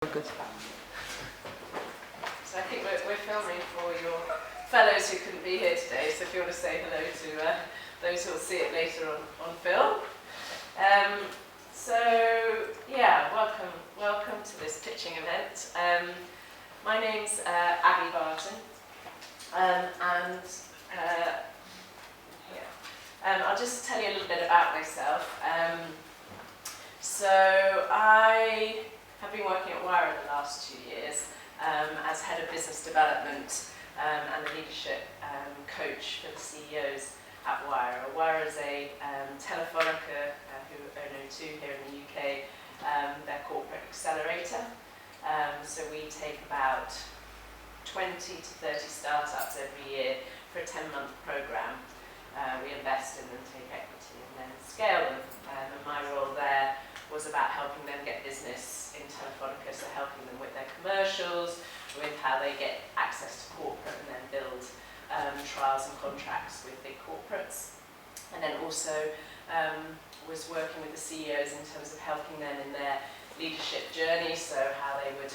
Good. So I think we're filming for your fellows who couldn't be here today, so if you want to say hello to those who will see it later on film. Welcome to this pitching event. My name's Abbey Barton, I'll just tell you a little bit about myself. So I have been working at Wire the last 2 years as head of business development and the leadership coach for the CEOs at Wire. Wire is a Telefonica who own O2 here in the UK, their corporate accelerator. So we take about 20 to 30 startups every year for a 10-month program. We invest in them, take equity, and then scale them. And my role there was about helping them get business in Telefonica, so helping them with their commercials, with how they get access to corporate and then build trials and contracts with big corporates. And then also was working with the CEOs in terms of helping them in their leadership journey, so how they would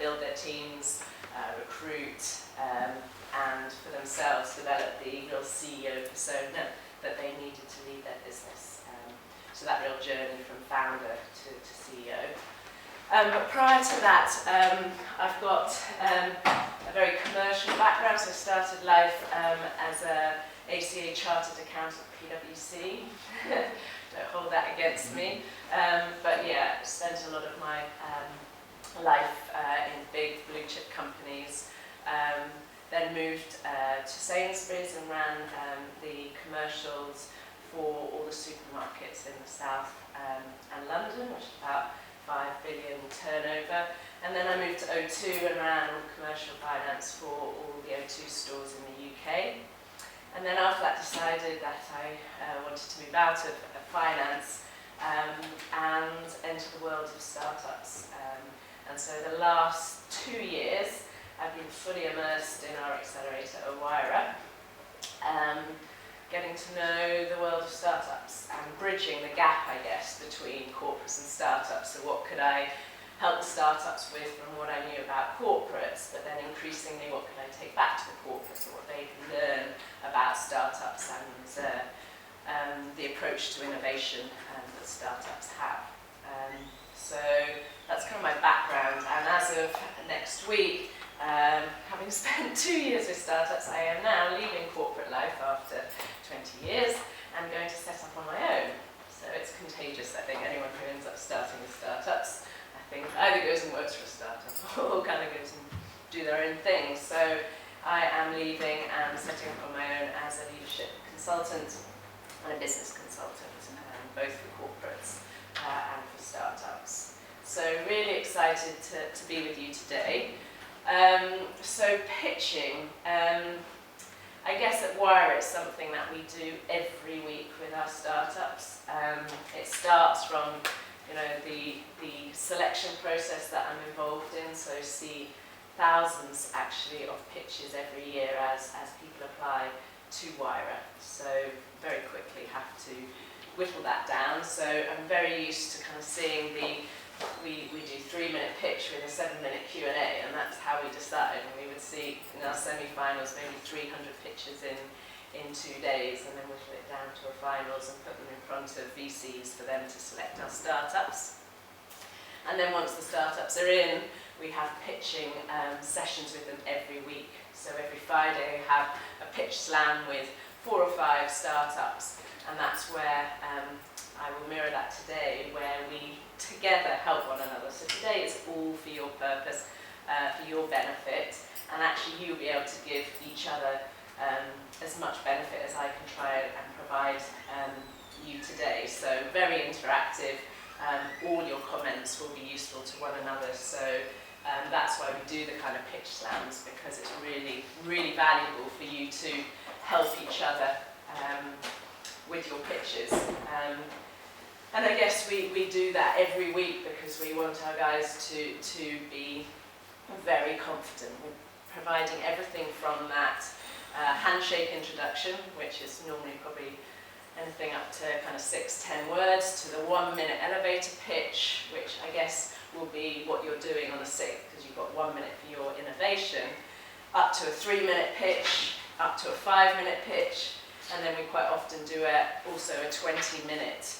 build their teams, recruit, and for themselves develop the real CEO persona that they needed to lead their business. So that real journey from founder to CEO. But prior to that, I've got a very commercial background. So I started life as an ACA chartered accountant at PwC. Don't hold that against me. But yeah, spent a lot of my life in big blue chip companies. Then moved to Sainsbury's and ran the commercials for all the supermarkets in the south and London, which is about 5 billion turnover. And then I moved to O2 and ran commercial finance for all the O2 stores in the UK. And then after that decided that I wanted to move out of finance and enter the world of startups. And so the last 2 years I've been fully immersed in our accelerator, Wire, getting to know the world of startups and bridging the gap, I guess, between corporates and startups. So what could I help the startups with from what I knew about corporates, but then increasingly what could I take back to the corporates and what they can learn about startups and the approach to innovation that startups have. So that's kind of my background, and as of next week, having spent 2 years with startups, I am now leaving corporate life after 20 years and going to set up on my own. So it's contagious, I think. Anyone who ends up starting with startups, I think, either goes and works for a startup or kind of goes and do their own thing. So I am leaving and setting up on my own as a leadership consultant and a business consultant, both for corporates and for startups. So really excited to be with you today. So pitching, I guess at Wire it's something that we do every week with our startups. It starts from the selection process that I'm involved in, so see thousands actually of pitches every year as people apply to Wire. So very quickly have to whittle that down. So I'm very used to kind of seeing we do 3-minute pitch with a 7-minute Q&A, and that's how we decide. And we would see in our semi-finals maybe 300 pitches in 2 days, and then whittle it down to a finals and put them in front of VCs for them to select our startups. And then once the startups are in, we have pitching sessions with them every week. So every Friday we have a pitch slam with 4 or 5 startups, and that's where I will mirror that today, where we together help one another. So today is all for your purpose, for your benefit, and actually you'll be able to give each other as much benefit as I can try and provide you today. So very interactive. All your comments will be useful to one another. So that's why we do the kind of pitch slams, because it's really, really valuable for you to help each other with your pitches. And I guess we do that every week because we want our guys to be very confident. We're providing everything from that handshake introduction, which is normally probably anything up to kind of 6-10 words, to the 1-minute elevator pitch, which I guess will be what you're doing on the 6th, because you've got 1 minute for your innovation, up to a 3-minute pitch, up to a 5-minute pitch, and then we quite often do also a 20-minute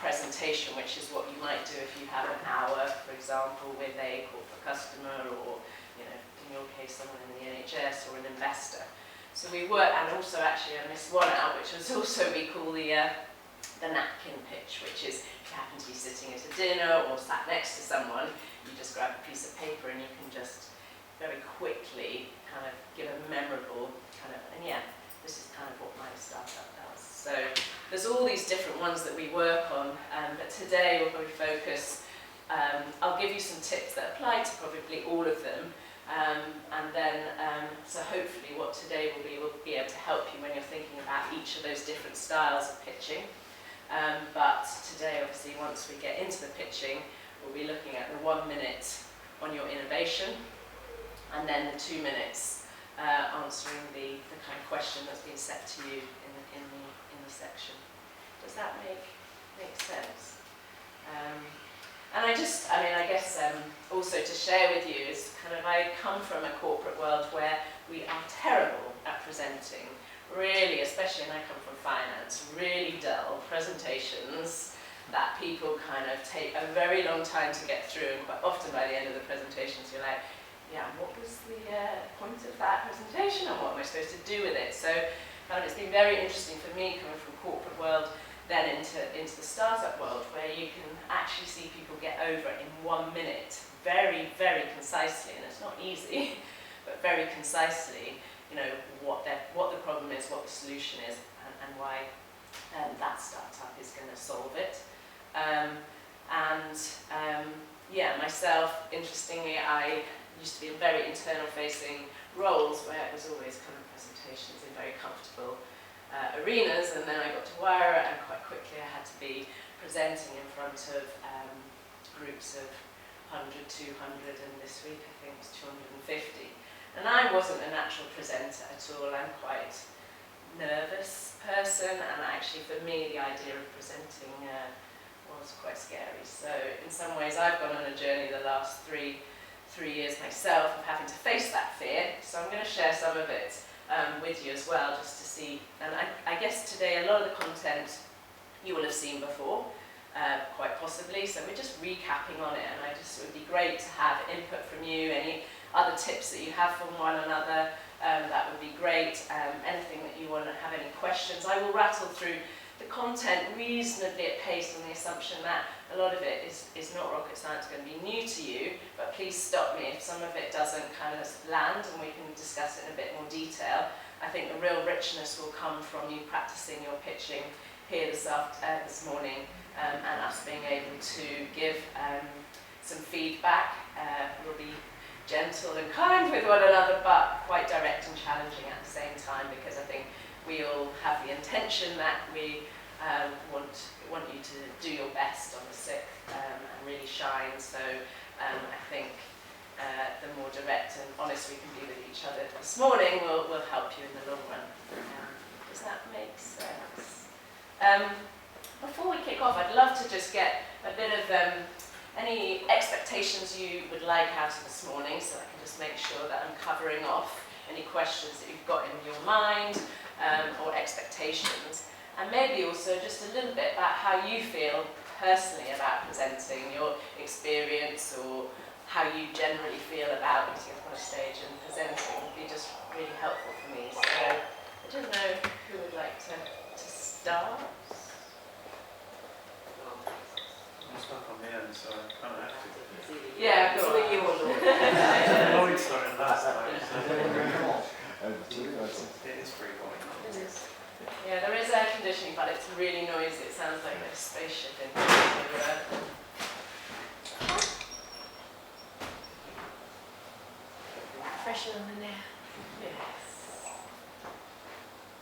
presentation, which is what you might do if you have an hour, for example, with a corporate customer or, you know, in your case, someone in the NHS or an investor. So we work, and also actually I missed one out, which was also we call the napkin pitch, which is if you happen to be sitting at a dinner or sat next to someone, you just grab a piece of paper and you can just very quickly kind of give a memorable kind of, and yeah, this is kind of what my startup does. So there's all these different ones that we work on, but today we'll probably focus, I'll give you some tips that apply to probably all of them, and then, so hopefully what today will be, we'll be able to help you when you're thinking about each of those different styles of pitching. But today, obviously, once we get into the pitching, we'll be looking at the 1 minute on your innovation, and then the 2 minutes answering the kind of question that's been set to you in the section. Does that make sense? And I guess also to share with you is kind of, I come from a corporate world where we are terrible at presenting, really, especially, and I come from finance, really dull presentations that people kind of take a very long time to get through, and quite often by the end of the presentations you're like, yeah, what was the point of that presentation and what am I supposed to do with it? So kind of it's been very interesting for me coming from corporate world then into the startup world, where you can actually see people get over it in 1 minute, very, very concisely, and it's not easy, but very concisely, you know, what the problem is, what the solution is, and why that startup is going to solve it. Yeah, myself, interestingly, I used to be in very internal-facing roles where it was always kind of presentations in very comfortable arenas, and then I got to Wire, and quite quickly I had to be presenting in front of groups of 100, 200, and this week I think it was 250. And I wasn't a natural presenter at all. I'm quite nervous person, and actually for me the idea of presenting was quite scary. So in some ways I've gone on a journey the last three years myself of having to face that fear. So I'm going to share some of it with you as well, just to see. And I guess today a lot of the content you will have seen before, quite possibly. So we're just recapping on it, and it would be great to have input from you, any other tips that you have from one another, that would be great. Anything that you want to have any questions. I will rattle through the content reasonably at pace on the assumption that a lot of it is not rocket science, going to be new to you, but please stop me if some of it doesn't kind of land, and we can discuss it in a bit more detail. I think the real richness will come from you practicing your pitching here this morning, and us being able to give some feedback. We'll be gentle and kind with one another, but quite direct and challenging at the same time, because I think we all have the intention that we want you to do your best on the 6th and really shine. So I think the more direct and honest we can be with each other this morning will help you in the long run. Does that make sense? Before we kick off, I'd love to just get a bit of any expectations you would like out of this morning, so I can just make sure that I'm covering off any questions that you've got in your mind, or expectations, and maybe also just a little bit about how you feel personally about presenting, your experience, or how you generally feel about getting up on a stage and presenting would be just really helpful for me. So I don't know who would like to start. I'm stuck on the end, so I kind of have to. Yeah, go on. You will. Lloyd started last time, so it is pretty boring. Yeah, there is air conditioning, but it's really noisy. It sounds like a spaceship in here. Pressure on the air. Yes.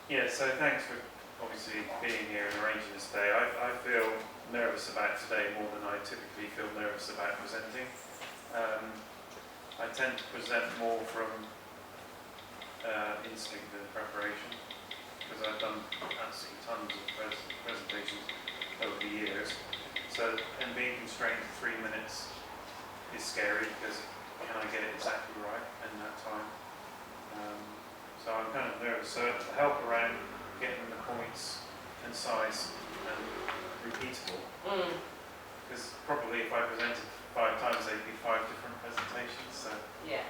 Yeah, so thanks for obviously being here and arranging this day. I feel nervous about today more than I typically feel nervous about presenting. I tend to present more from instinct than preparation, because I've done absolutely tons of presentations over the years. So, and being constrained to 3 minutes is scary because can I get it exactly right in that time? So I'm kind of nervous. So the help around getting the points concise and repeatable. Because probably if I presented 5 times, they'd be 5 different presentations. So Yeah.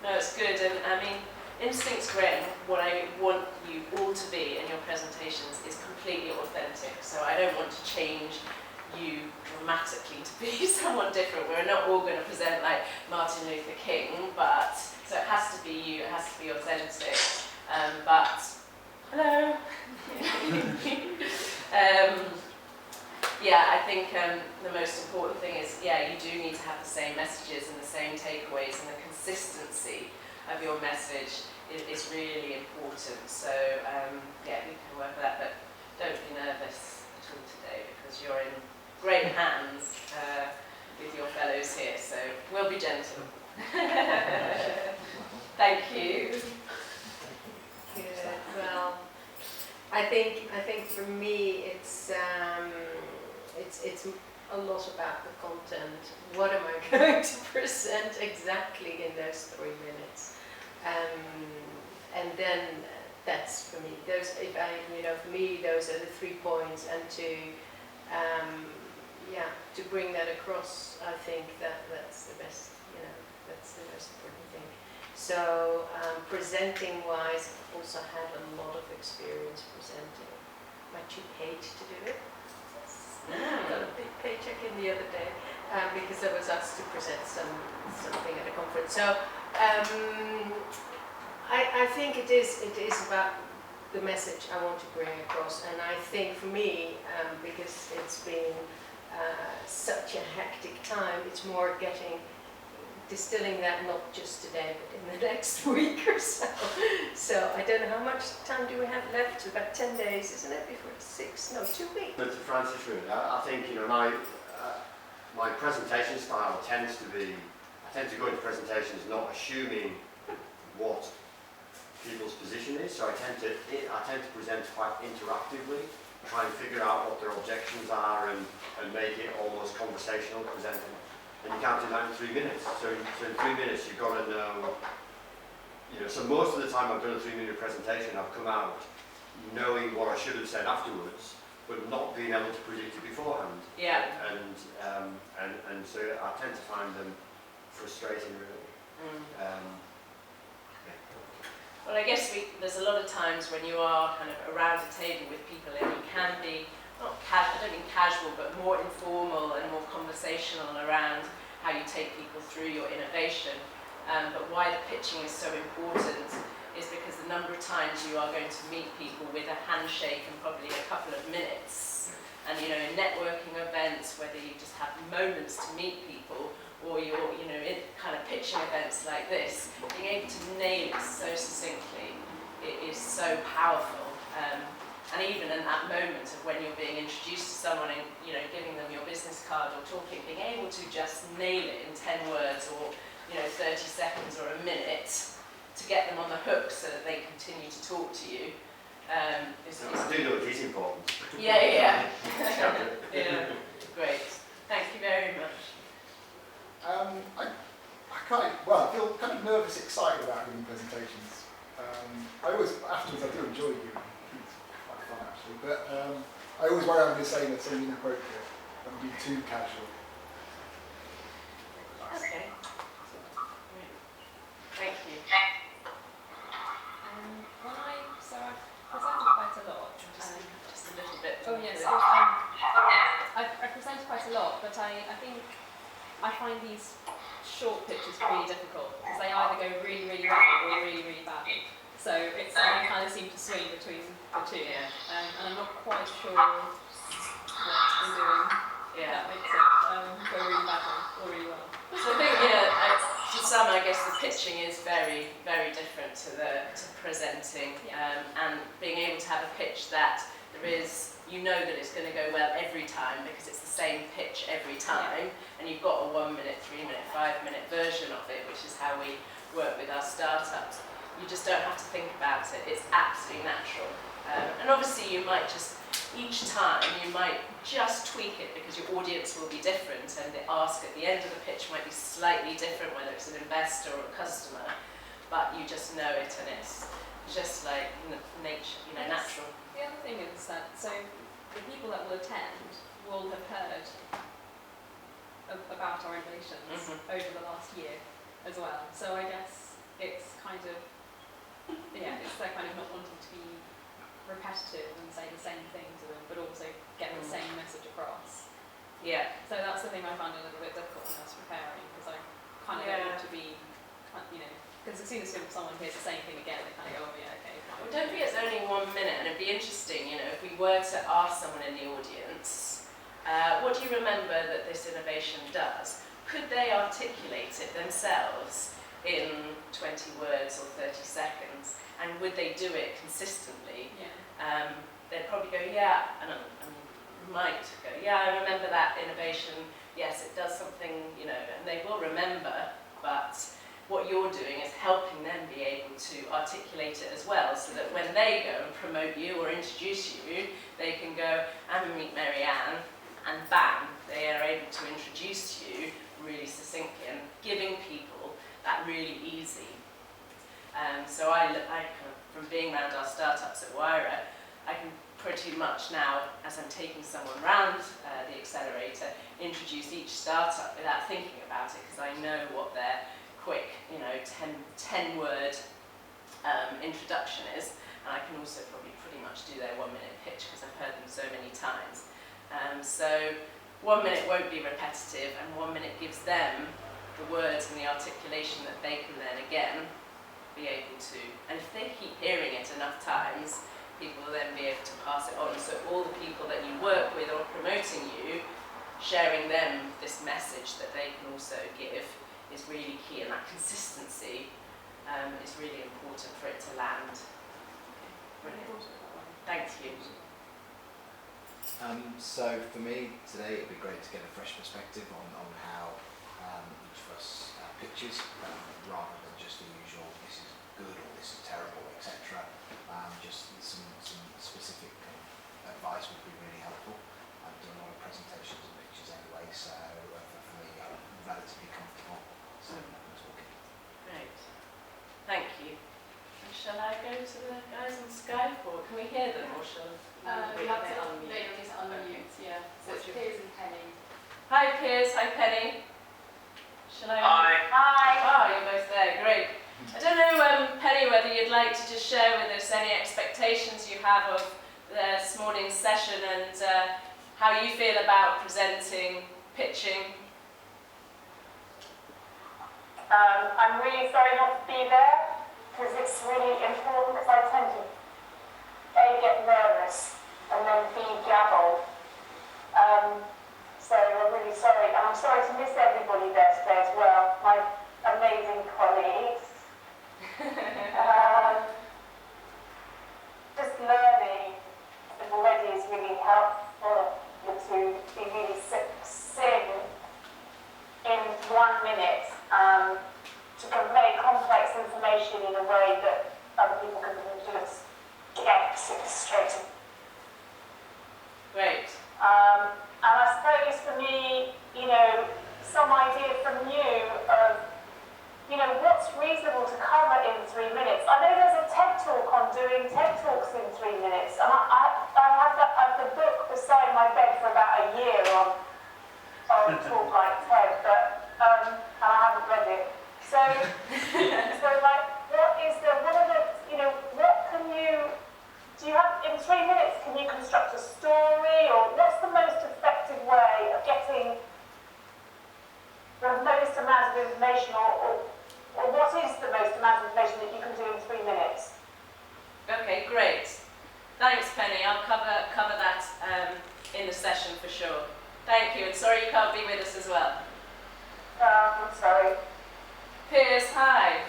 No, it's good, and I mean, Instinct's great. What I want you all to be in your presentations is completely authentic. So I don't want to change you dramatically to be someone different. We're not all going to present like Martin Luther King, but so it has to be you. It has to be authentic. But hello. Yeah, I think the most important thing is, yeah, you do need to have the same messages and the same takeaways, and the consistency of your message is really important. So, yeah, we can work with that, but don't be nervous at all today because you're in great hands with your fellows here, so we'll be gentle. Thank you. Good. Well, I think for me it's a lot about the content. What am I going to present exactly in those 3 minutes? And then that's for me. Those, if I, for me, those are the 3 points, and to bring that across, I think that's the best. That's the most important thing. So presenting-wise, I've also had a lot of experience presenting. I actually paid to do it. I got a big paycheck in the other day because I was asked to present something at a conference. So I think it is about the message I want to bring across, and I think for me, because it's been such a hectic time, it's more distilling that not just today, but in the next week or so. So I don't know how much time do we have left? About 10 days, isn't it? Before it's 6? No, 2 weeks. But to Francis, really, I think my presentation style tends to go into presentations not assuming what people's position is. So I tend to present quite interactively, try and figure out what their objections are, and make it almost conversational presenting. And you can't do that in 3 minutes. So in 3 minutes, you've got to know. So most of the time I've done a 3-minute presentation, I've come out knowing what I should have said afterwards, but not being able to predict it beforehand. Yeah. And so I tend to find them frustrating, really. Well, I guess there's a lot of times when you are kind of around a table with people, and you can be I don't mean casual, but more informal and more conversational around how you take people through your innovation. But why the pitching is so important is because the number of times you are going to meet people with a handshake and probably a couple of minutes. And in networking events, whether you just have moments to meet people, or you're in kind of pitching events like this, being able to nail it so succinctly, it is so powerful. And even in that moment of when you're being introduced to someone and giving them your business card or talking, being able to just nail it in 10 words or 30 seconds or a minute to get them on the hook so that they continue to talk to you. I do know it is important. Yeah. Yeah, great. Thank you very much. I feel kind of nervous, excited about giving presentations. Afterwards I do enjoy giving them. It's quite fun actually, but I always worry I'm going to say something inappropriate and be too casual. Okay. Thank you. I've presented quite a lot. Just a little bit. Oh yes, I've presented quite a lot, but I think I find these short pitches really difficult because they either go really, really well or really, really badly. So I kind of seem to swing between the two, and I'm not quite sure what I'm doing. Yeah. That makes it go really badly or really well. So I think, to some, I guess the pitching is very, very different to presenting, and being able to have a pitch that there is, that it's going to go well every time because it's the same pitch every time, and you've got a 1 minute, 3 minute, 5 minute version of it, which is how we work with our startups. You just don't have to think about it; it's absolutely natural. And obviously, you might just each time you might just tweak it because your audience will be different and the ask at the end of the pitch might be slightly different, whether it's an investor or a customer, but you just know it and it's just like nature, natural. The other thing is that, so the people that will attend will have heard about our innovations over the last year as well. So I guess it's kind of, it's their kind of not wanting to be repetitive and say the same thing to them, but also get the same message across. Yeah. So that's the thing I found a little bit difficult when I was preparing, because I kind of want to be, because as soon as someone hears the same thing again, they kind of go, oh yeah, okay, fine. Well, don't forget it's only 1 minute, and it'd be interesting, if we were to ask someone in the audience, what do you remember that this innovation does? Could they articulate it themselves in 20 words or 30 seconds? And would they do it consistently? Yeah. They'd probably go, yeah, and might go, yeah, I remember that innovation, yes, it does something, and they will remember, but what you're doing is helping them be able to articulate it as well, so that when they go and promote you or introduce you, they can go, I'm going to meet Marianne, and bang, they are able to introduce you really succinctly and giving people that really easy. So I kind of, from being around our startups at Wyra, I can pretty much now, as I'm taking someone around the accelerator, introduce each startup without thinking about it, because I know what their quick, 10-word introduction is, and I can also probably pretty much do their 1-minute pitch because I've heard them so many times. So 1 minute won't be repetitive, and 1 minute gives them the words and the articulation that they can then again be able to, and if they keep hearing it enough times, people will then be able to pass it on. So all the people that you work with or promoting you, sharing them this message that they can also give is really key, and that consistency is really important for it to land. Brilliant. Thank you. So for me today, it'd be great to get a fresh perspective on how each of us pitches, rather than just the usual this is good or this is terrible, etc. Just some specific advice would be really helpful. I've done a lot of presentations and pitches anyway, so for me I'm relatively comfortable. So talking. Great. Thank you. And shall I go to the guys on Skype, or can we hear them, or shall We have to unmute. Yeah. So it's What's your- Piers and Penny. Hi Piers, hi Penny. Shall I? Hi. Oh, you're both there, great. I don't know, Penny, whether you'd like to just share with us any expectations you have of this morning's session and how you feel about presenting, pitching. I'm really sorry not to be there because it's really important, because I tend to A, get nervous and then B, gabble. So I'm really sorry, and I'm sorry to miss everybody there today as well, my amazing colleagues. Just learning already is really helpful to be really succinct in 1 minute, to convey complex information in a way that other people can just get straight. Great. And I suppose for me, some idea from you of, what's reasonable to cover in 3 minutes. I know there's a TED talk on doing TED talks in 3 minutes, and I have the book beside my bed for about a year on talk like TED, but and I haven't read it. So what can you? Do you have, in 3 minutes, can you construct a story, or what's the most effective way of getting the most amount of information, or what is the most amount of information that you can do in 3 minutes? Okay, great. Thanks, Penny. I'll cover that in the session for sure. Thank you, and sorry you can't be with us as well. I'm sorry. Piers, hi.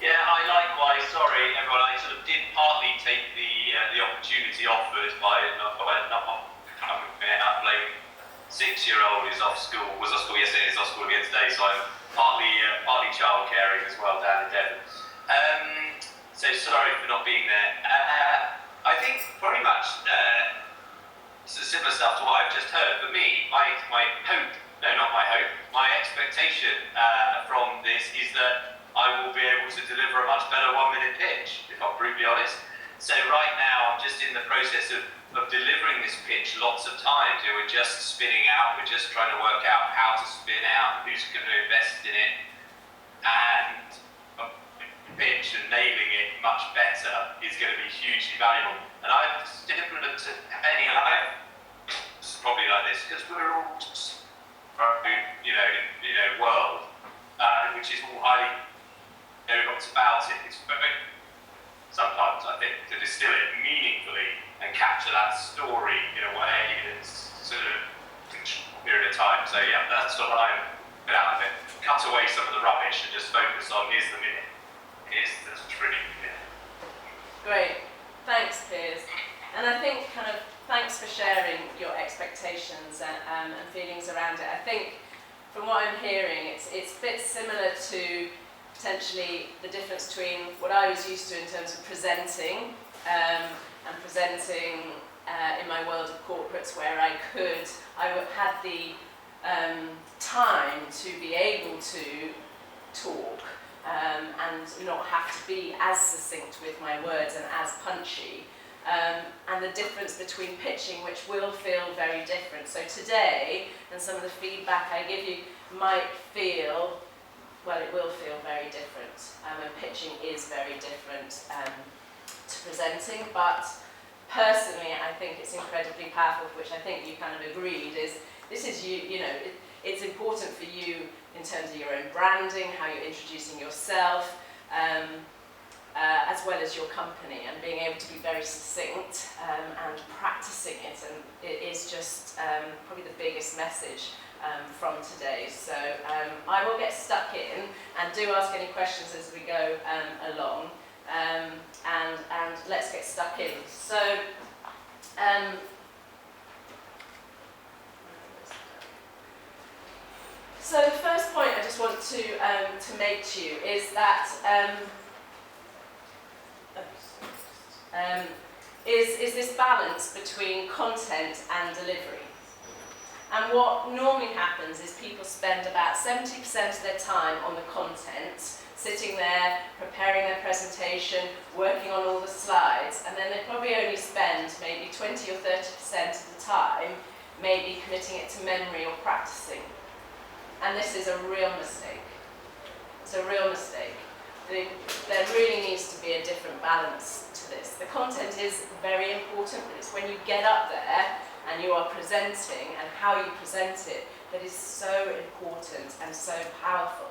Yeah, I likewise. Sorry, everyone. I sort of did partly take the opportunity offered by not playing 6-year-old who's was off school yesterday, is off school again today. So I'm partly child caring as well down in Devon. So sorry for not being there. I think pretty much similar stuff to what I've just heard. For me, my hope, no, not my hope, my expectation from this is that I will be able to deliver a much better 1 minute pitch, if I'm brutally honest. So right now, I'm just in the process of delivering this pitch lots of times. You know, we're just spinning out, we're just trying to work out how to spin out, who's going to invest in it, and a pitch and nailing it much better is going to be hugely valuable. And I've similar to any life, it's probably like this, because we're all world, which is all highly lots about it. It's very, sometimes I think, to distill it meaningfully and capture that story in a way that's sort of a period of time. So yeah, that's what I'm put out of it. Cut away some of the rubbish and just focus on here's the minute. Here's the really minute. Great, thanks Piers. And I think kind of thanks for sharing your expectations and feelings around it. I think from what I'm hearing, it's a bit similar to potentially the difference between what I was used to in terms of presenting and presenting in my world of corporates, where I had the time to be able to talk and not have to be as succinct with my words and as punchy. And the difference between pitching, which will feel very different. So today, and some of the feedback I give you might feel, well, it will feel very different. And pitching is very different to presenting, but personally, I think it's incredibly powerful, which I think you kind of agreed, is this is it's important for you in terms of your own branding, how you're introducing yourself, as well as your company, and being able to be very succinct and practicing it, and it is just probably the biggest message from today. So I will get stuck in and do ask any questions as we go along, and let's get stuck in. So so the first point I just want to make to you is that is this balance between content and delivery. And what normally happens is people spend about 70% of their time on the content, sitting there, preparing their presentation, working on all the slides, and then they probably only spend maybe 20 or 30% of the time maybe committing it to memory or practicing. And this is a real mistake. It's a real mistake. There really needs to be a different balance to this. The content is very important, but it's when you get up there and you are presenting and how you present it that is so important and so powerful.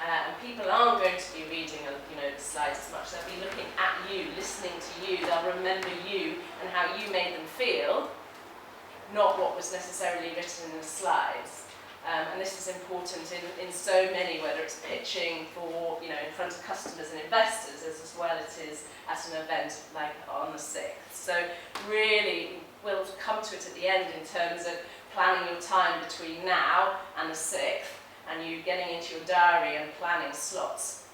And people aren't going to be reading the slides as much. They'll be looking at you, listening to you. They'll remember you and how you made them feel, not what was necessarily written in the slides. And this is important in so many, whether it's pitching for, in front of customers and investors, as well as it is at an event like on the 6th. So really, we'll come to it at the end in terms of planning your time between now and the 6th, and you getting into your diary and planning slots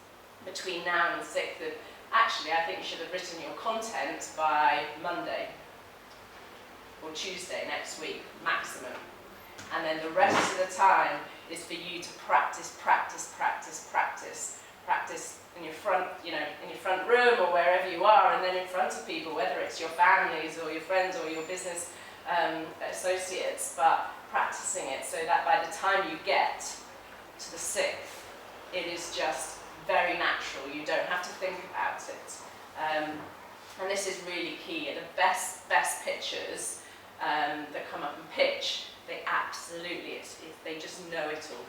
between now and the 6th. Actually, I think you should have written your content by Monday or Tuesday next week, maximum. And then the rest of the time is for you to practice in your front, in your front room or wherever you are, and then in front of people, whether it's your families or your friends or your business associates, but practicing it so that by the time you get to the 6th, it is just very natural. You don't have to think about it. And this is really key. The best pitchers that come up and pitch, they absolutely, they just know it all.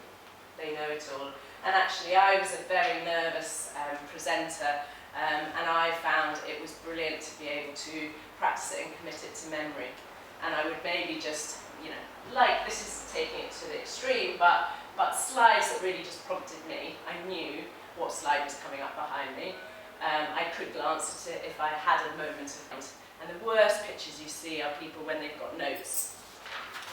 They know it all. And actually, I was a very nervous presenter, and I found it was brilliant to be able to practice it and commit it to memory. And I would maybe just, like this is taking it to the extreme, but slides that really just prompted me. I knew what slide was coming up behind me. I could glance at it if I had a moment of it. And the worst pictures you see are people when they've got notes.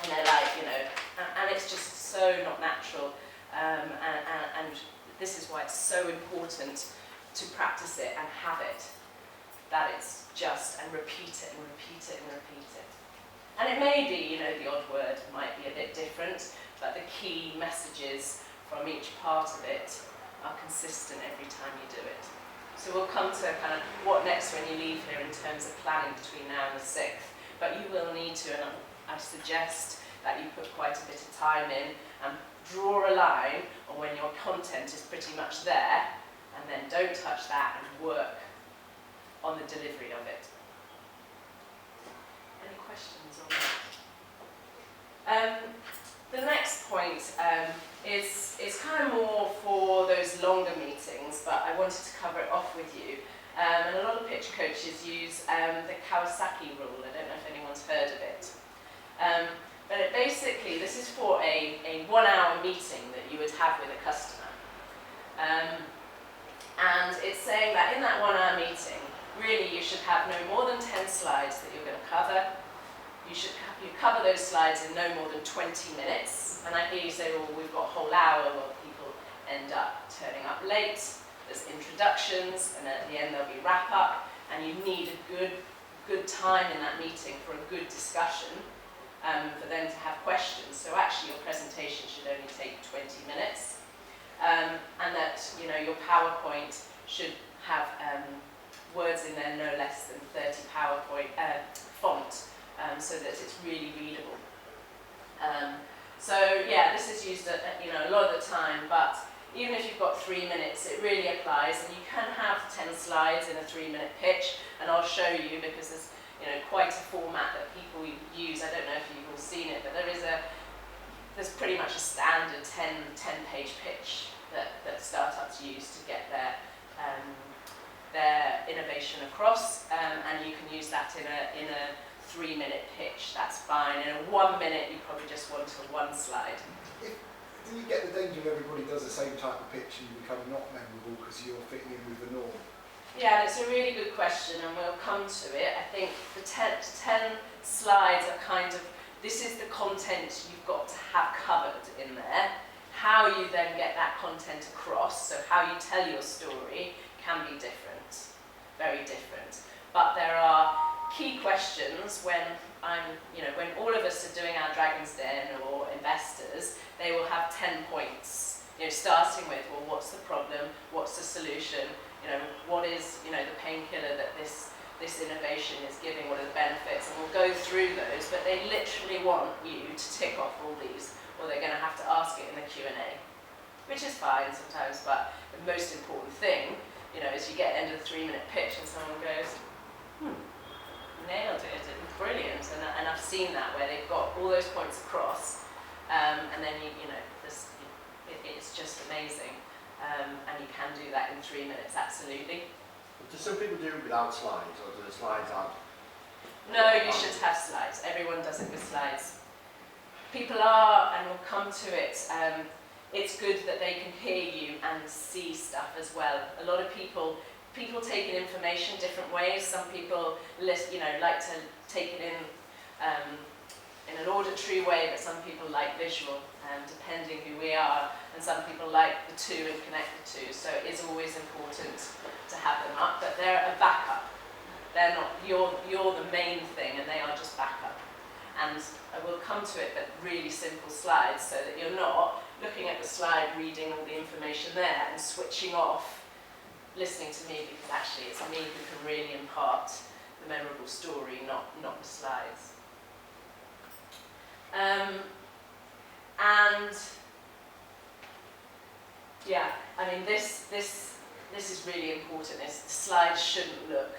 And they're like, and it's just so not natural. And this is why it's so important to practice it and have it. That it's just, and repeat it and repeat it and repeat it. And it may be, you know, the odd word might be a bit different, but the key messages from each part of it are consistent every time you do it. So we'll come to kind of what next when you leave here in terms of planning between now and the 6th. But you will need to, and I suggest that you put quite a bit of time in and draw a line on when your content is pretty much there, and then don't touch that and work on the delivery of it. Any questions on that? The next point is kind of more for those longer meetings, but I wanted to cover it off with you. And a lot of pitch coaches use the Kawasaki rule. I don't know if anyone's heard of it. But it basically, this is for a 1-hour meeting that you would have with a customer. And it's saying that in that 1-hour meeting, really you should have no more than 10 slides that you're going to cover. You cover those slides in no more than 20 minutes. And I hear you say, well, we've got a whole hour. Well, people end up turning up late. There's introductions, and at the end there'll be wrap up. And you need a good time in that meeting for a good discussion, for them to have questions. So actually your presentation should only take 20 minutes. And that, you know, your PowerPoint should have words in there no less than 30 PowerPoint font. So that it's really readable. So yeah, this is used you know, a lot of the time, but even if you've got 3 minutes, it really applies, and you can have 10 slides in a 3-minute pitch, and I'll show you because there's, you know, quite a format that people use. I don't know if you've all seen it, but there's pretty much a standard 10-page pitch that startups use to get their innovation across, and you can use that in a 3-minute pitch. That's fine. In a 1 minute, you probably just want a 1 slide. Do you get the danger of everybody does the same type of pitch and you become not memorable because you're fitting in with the norm? Yeah, it's a really good question, and we'll come to it. I think the 10 slides are kind of, this is the content you've got to have covered in there. How you then get that content across, so how you tell your story, can be different, very different. But there are key questions when when all of us are doing our Dragon's Den or investors, they will have 10 points, you know, starting with, well, what's the problem, what's the solution, you know, what is, you know, the painkiller that this innovation is giving, what are the benefits, and we'll go through those, but they literally want you to tick off all these, or they're going to have to ask it in the Q&A, which is fine sometimes, but the most important thing, you know, is you get end of the 3-minute pitch and someone goes, nailed it, it was brilliant, and I've seen that where they've got all those points across, and then it's just amazing, and you can do that in 3 minutes, absolutely. Do some people do it without slides, or do the slides have? No, you should have slides. Everyone does it with slides. People are, and we'll come to it, it's good that they can hear you and see stuff as well. A lot of people take in information different ways. Some people like to take it in an auditory way, but some people like visual, depending who we are, and some people like the two and connect the two. So it is always important to have them up, but they're a backup. They're not, you're the main thing, and they are just backup. And I will come to it, but really simple slides, so that you're not looking at the slide, reading all the information there, and switching off, listening to me, because actually it's me who can really impart the memorable story, not the slides. And yeah, I mean this is really important. The slides shouldn't look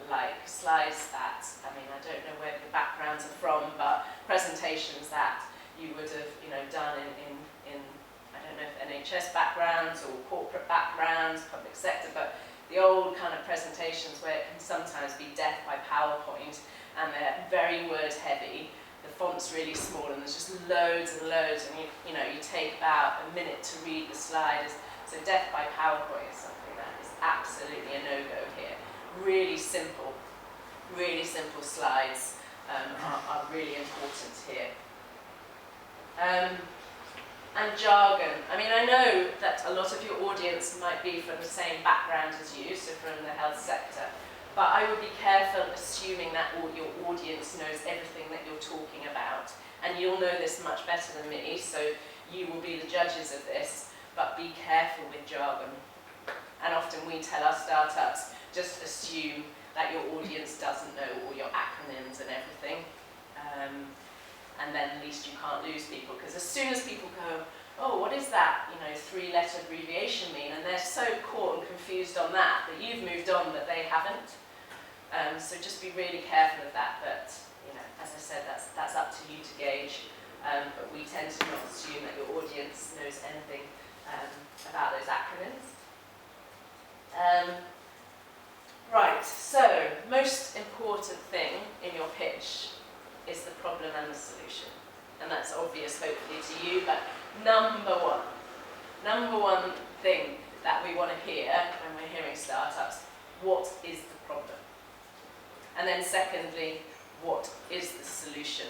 like slides that, I mean, I don't know where the backgrounds are from, but presentations that you would have, done in I don't know if NHS backgrounds or corporate backgrounds, public sector, but the old kind of presentations where it can sometimes be death by PowerPoint, and they're very word heavy, the font's really small, and there's just loads and loads, and you take about a minute to read the slide. So death by PowerPoint is something that is absolutely a no-go here. Really simple slides are really important here. And jargon. I mean, I know that a lot of your audience might be from the same background as you, so from the health sector, But I would be careful assuming that your audience knows everything that you're talking about. And you'll know this much better than me, so you will be the judges of this, but be careful with jargon. And often we tell our startups, just assume that your audience doesn't know all your acronyms and everything. And then at least you can't lose people, because as soon as people go, oh, what is that, 3-letter abbreviation mean? And they're so caught and confused on that you've moved on, but they haven't. So just be really careful of that, but as I said, that's up to you to gauge. But we tend to not assume that your audience knows anything about those acronyms. Right, so most important thing in your pitch is the problem and the solution. And that's obvious, hopefully, to you, but number one thing that we want to hear when we're hearing startups, what is the problem? And then secondly, what is the solution?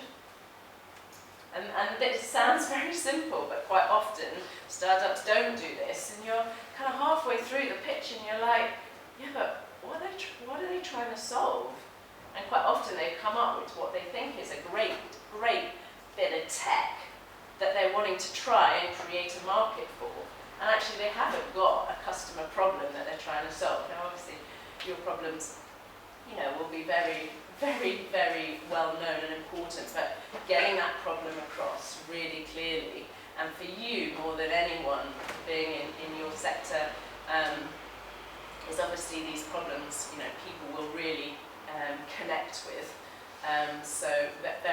And it sounds very simple, but quite often startups don't do this, and you're kind of halfway through the pitch and you're like, yeah, but what are they trying to solve? And quite often they come up with what they think is a great bit of tech that they're wanting to try and create a market for. And actually they haven't got a customer problem that they're trying to solve. Now obviously your problems, will be very, very, very well known and important, but getting that problem across really clearly, and for you more than anyone being in your sector, is obviously these problems, people will really connect with. So that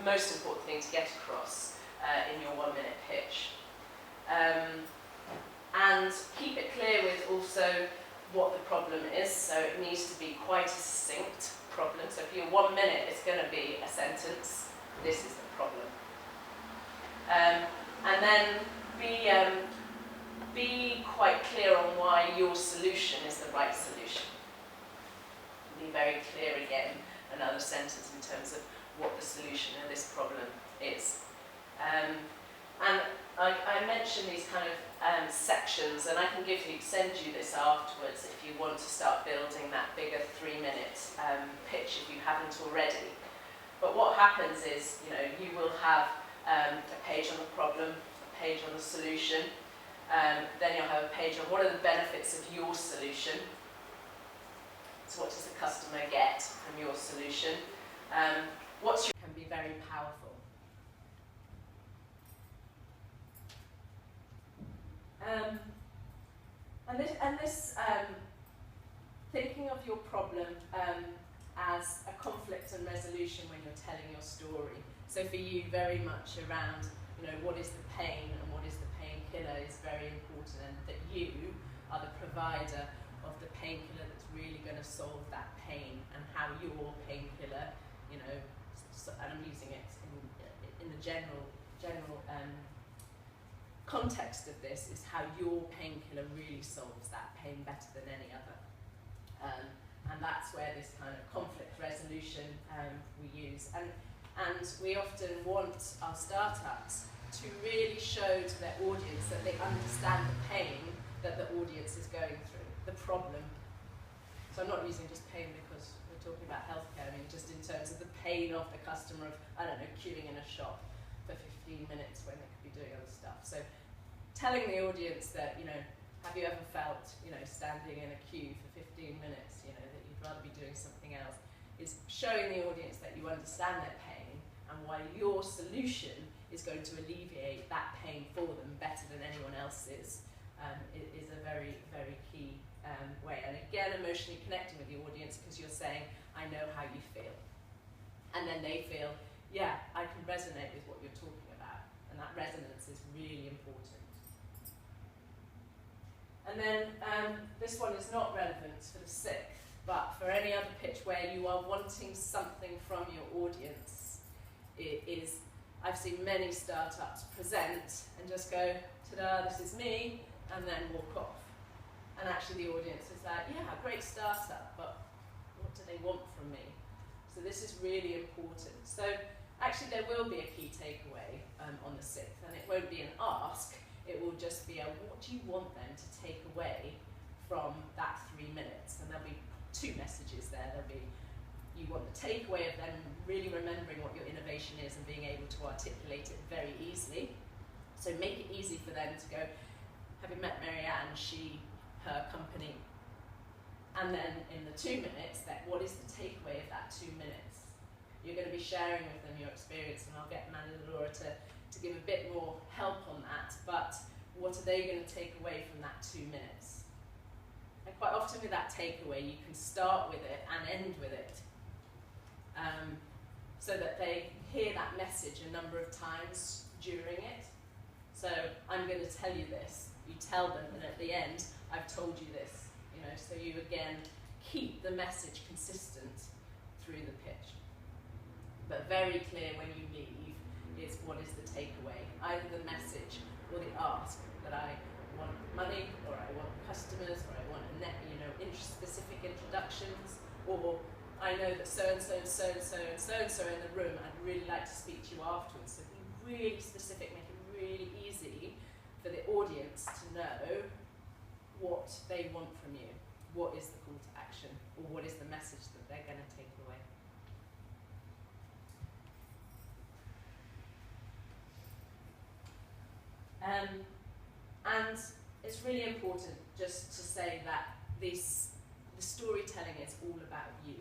most important thing to get across in your 1-minute pitch. And keep it clear with also what the problem is, so it needs to be quite a succinct problem. So if you're 1 minute, it's going to be a sentence. This is the problem. And then be quite clear on why your solution is the right solution. Be very clear again, another sentence in terms of what the solution of this problem is. And I mentioned these kind of sections, and I can send you this afterwards if you want to start building that bigger 3-minute pitch if you haven't already. But what happens is, you will have a page on the problem, a page on the solution, then you'll have a page on what are the benefits of your solution. So what does the customer get from your solution? Can be very powerful. And this thinking of your problem as a conflict and resolution when you're telling your story. So for you, very much around, what is the pain and what is the painkiller is very important, and that you are the provider of the painkiller that's really going to solve that pain, and how your painkiller, and I'm using it in the general context of this, is how your painkiller really solves that pain better than any other. And that's where this kind of conflict resolution we use. And we often want our startups to really show to their audience that they understand the pain that the audience is going through, the problem. So I'm not using just pain because we're talking about healthcare, I mean just in terms of the pain of the customer of, queuing in a shop for 15 minutes when they could be doing other stuff. So telling the audience that, have you ever felt, standing in a queue for 15 minutes, that you'd rather be doing something else, is showing the audience that you understand their pain and why your solution is going to alleviate that pain for them better than anyone else's, is a very, very key way. And again, emotionally connecting with the audience, because you're saying, I know how you feel. And then they feel, yeah, I can resonate with what you're talking about. And that resonance is really important. And then this one is not relevant for the 6th, but for any other pitch where you are wanting something from your audience, it is, I've seen many startups present and just go, ta-da, this is me, and then walk off. And actually the audience is like, yeah, great startup, but what do they want from me? So this is really important. So actually there will be a key takeaway on the 6th, and it won't be an ask, it will just be a what do you want them to take away from that 3 minutes? And there'll be two messages there. There'll be, you want the takeaway of them really remembering what your innovation is and being able to articulate it very easily. So make it easy for them to go, having met Marianne, she, her company. And then in the 2 minutes, what is the takeaway of that 2 minutes? You're going to be sharing with them your experience, and I'll get Amanda and Laura to give a bit more help on that, but what are they going to take away from that 2 minutes? And quite often with that takeaway, you can start with it and end with it, so that they hear that message a number of times during it. So I'm going to tell you this, you tell them, and at the end, I've told you this. You know, so you again keep the message consistent through the pitch. But very clear when you leave is what is the takeaway, either the message or the ask that I want money, or I want customers, or I want specific introductions, or I know that so and so and so and so and so and so in the room. I'd really like to speak to you afterwards. So be really specific, make it really easy for the audience to know what they want from you, what is the call to action, or what is the message that they're going to take away. And it's really important just to say that the storytelling is all about you.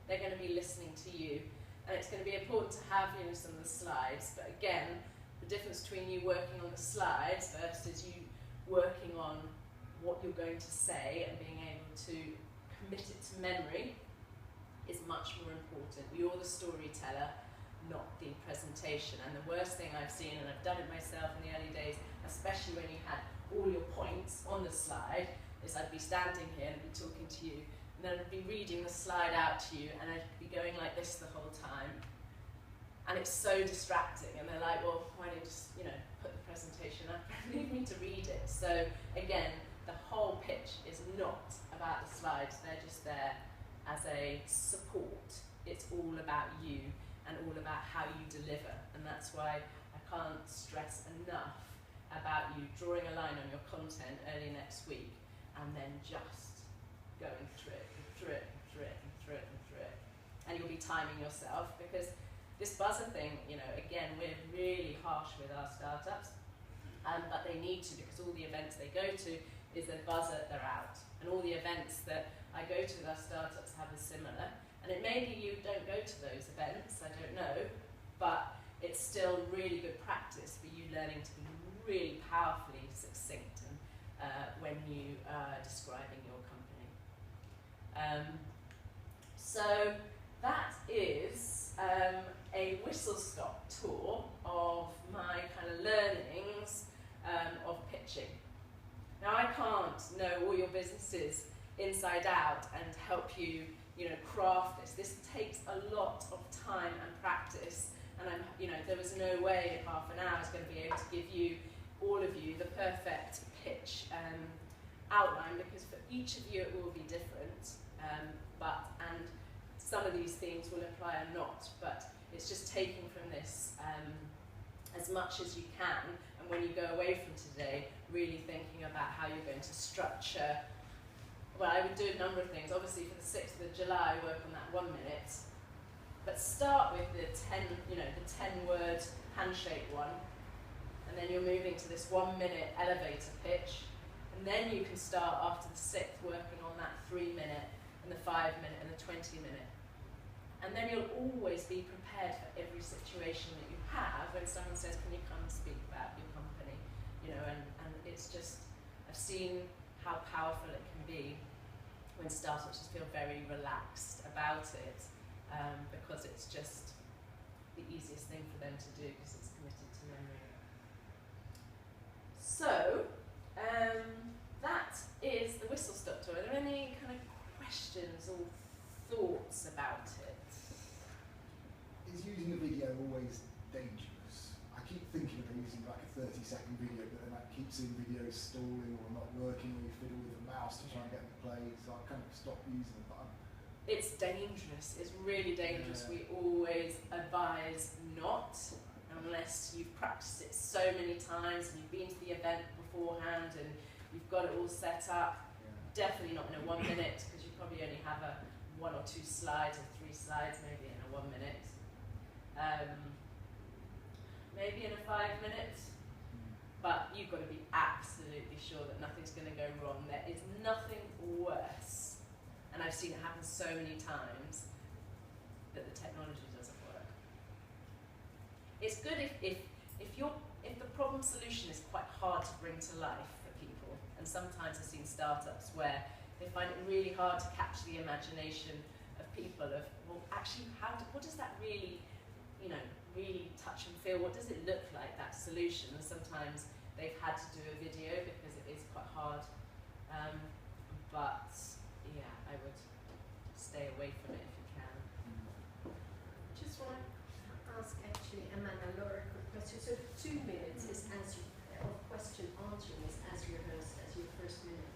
They're going to be listening to you, and it's going to be important to have some of the slides, but again, the difference between you working on the slides versus you working on what you're going to say and being able to commit it to memory is much more important. You're the storyteller, not the presentation. And the worst thing I've seen, and I've done it myself in the early days, especially when you had all your points on the slide, is I'd be standing here and I'd be talking to you, and then I'd be reading the slide out to you, and I'd be going like this the whole time. And it's so distracting, and they're like, well, why don't you just, put the presentation up and leave me to read it? So again, the whole pitch is not about the slides, they're just there as a support. It's all about you and all about how you deliver, and that's why I can't stress enough about you drawing a line on your content early next week and then just going through it, and through it, and through it, and through it, and through it. And you'll be timing yourself, because this buzzer thing, again, we're really harsh with our startups, but they need to, because all the events they go to is a buzzer, they're out. And all the events that I go to with our startups have a similar. And it may be you don't go to those events, I don't know, but it's still really good practice for you learning to be really powerfully succinct when you are describing your company. So that is a whistle-stop tour of my kind of learnings of pitching. Now, I can't know all your businesses inside out and help you, craft this. This takes a lot of time and practice, and there was no way in half an hour I was going to be able to give you, all of you, the perfect pitch outline, because for each of you it will be different, and some of these themes will apply or not, but it's just taking from this as much as you can, and when you go away from today, really thinking about how you're going to structure. Well, I would do a number of things. Obviously, for the 6th of July, work on that 1 minute, but start with the 10-word handshake one, and then you're moving to this 1 minute elevator pitch, and then you can start after the 6th working on that 3 minute, and the 5 minute, and the 20 minute. And then you'll always be prepared for every situation that you have when someone says, can you come and speak about your company? And it's just, I've seen how powerful it can be when startups just feel very relaxed about it, because it's just the easiest thing for them to do because it's committed to memory. So, that is the whistle stop tour. Are there any kind of questions or thoughts about it? Is using a video always dangerous? I keep thinking of using like a 30-second video, but then I keep seeing videos stalling or not working, or you fiddle with the mouse to try and get them to play, so I kind of stopped using them. But it's dangerous. It's really dangerous. Yeah. We always advise not, unless you've practiced it so many times and you've been to the event beforehand and you've got it all set up. definitely not in a 1 minute, because you probably only have a 1 or 2 slides or 3 slides, maybe in a 1 minute. Maybe in a 5 minutes. But you've got to be absolutely sure that nothing's going to go wrong. There is nothing worse, and I've seen it happen so many times, that the technology doesn't work. It's good if the problem solution is quite hard to bring to life for people, and sometimes I've seen startups where they find it really hard to capture the imagination of people of, well, actually, what does that really, really touch and feel? What does it look like, that solution? And sometimes they've had to do a video because it is quite hard. But yeah, I would stay away from it if you can. Just want to ask actually Amanda Laura a quick question. So the 2 minutes is of question answering is as rehearsed as your first minute.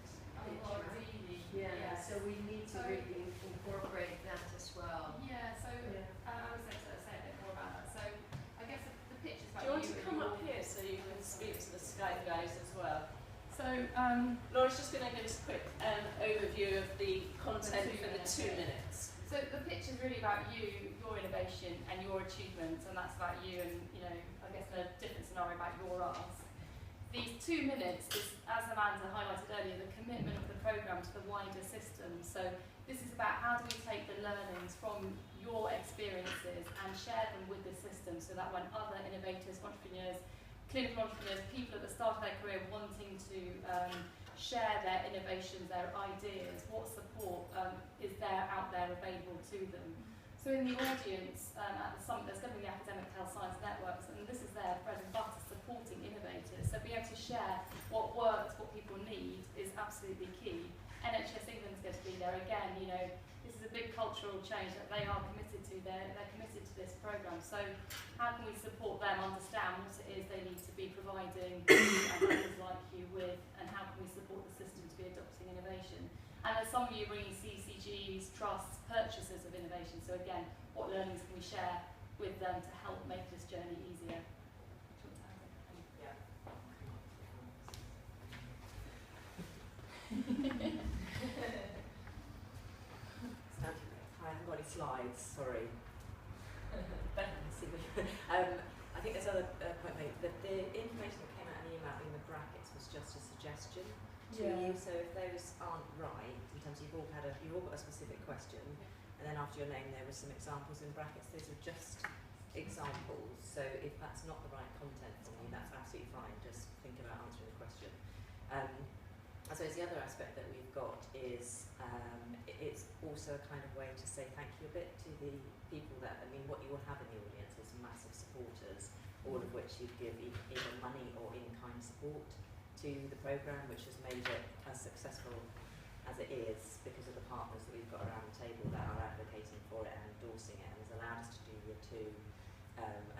Oh, really? Yeah, Yes. so we need to really incorporate that as well. Yeah, so Yeah. I was going to say a bit more about that. So I guess the pitch is Do about you want you to and come your- up here so you can speak to the Skype guys as well? So, Laura's just going to give us a quick overview of the content The 2 for the minutes, 2 yeah. minutes. so the pitch is really about you, your innovation and your achievements, and that's about you and, I guess in a different scenario about your ask. These 2 minutes is, as Amanda highlighted earlier, the commitment of the programme to the wider system. So this is about how do we take the learnings from your experiences and share them with the system, so that when other innovators, entrepreneurs, clinical entrepreneurs, people at the start of their career wanting to share their innovations, their ideas, what support is there out there available to them. So in the audience at the summit, there's going to be the Academic Health Science Networks, and this is their bread and butter, supporting innovators. So being able to share what works, what people need, is absolutely key. NHS England's going to be there again. This is a big cultural change that they are committed to. They're committed to this programme. So how can we support them understand what it is they need to be providing others like you with, and how can we support the system to be adopting innovation? And as some of you are bringing CCGs, trusts, purchasers of innovation, so again, what learnings can we share with them to help make this journey easier? Yeah. I haven't got any slides, sorry. I think there's another point made that the information that came out in the email in the brackets was just a suggestion to you. So if those aren't right, in terms of you've all got a specific question, and then after your name there were some examples in brackets. Those are just examples. So if that's not the right content for you, that's absolutely fine. Just think about answering the question. I suppose the other aspect that we've got is it's also a kind of way to say thank you a bit to the people that, what you will have in the audience is massive supporters, all of which you'd give either money or in-kind support to the programme, which has made it as successful as it is because of the partners that we've got around the table that are advocating for it and endorsing it, and has allowed us to do year 2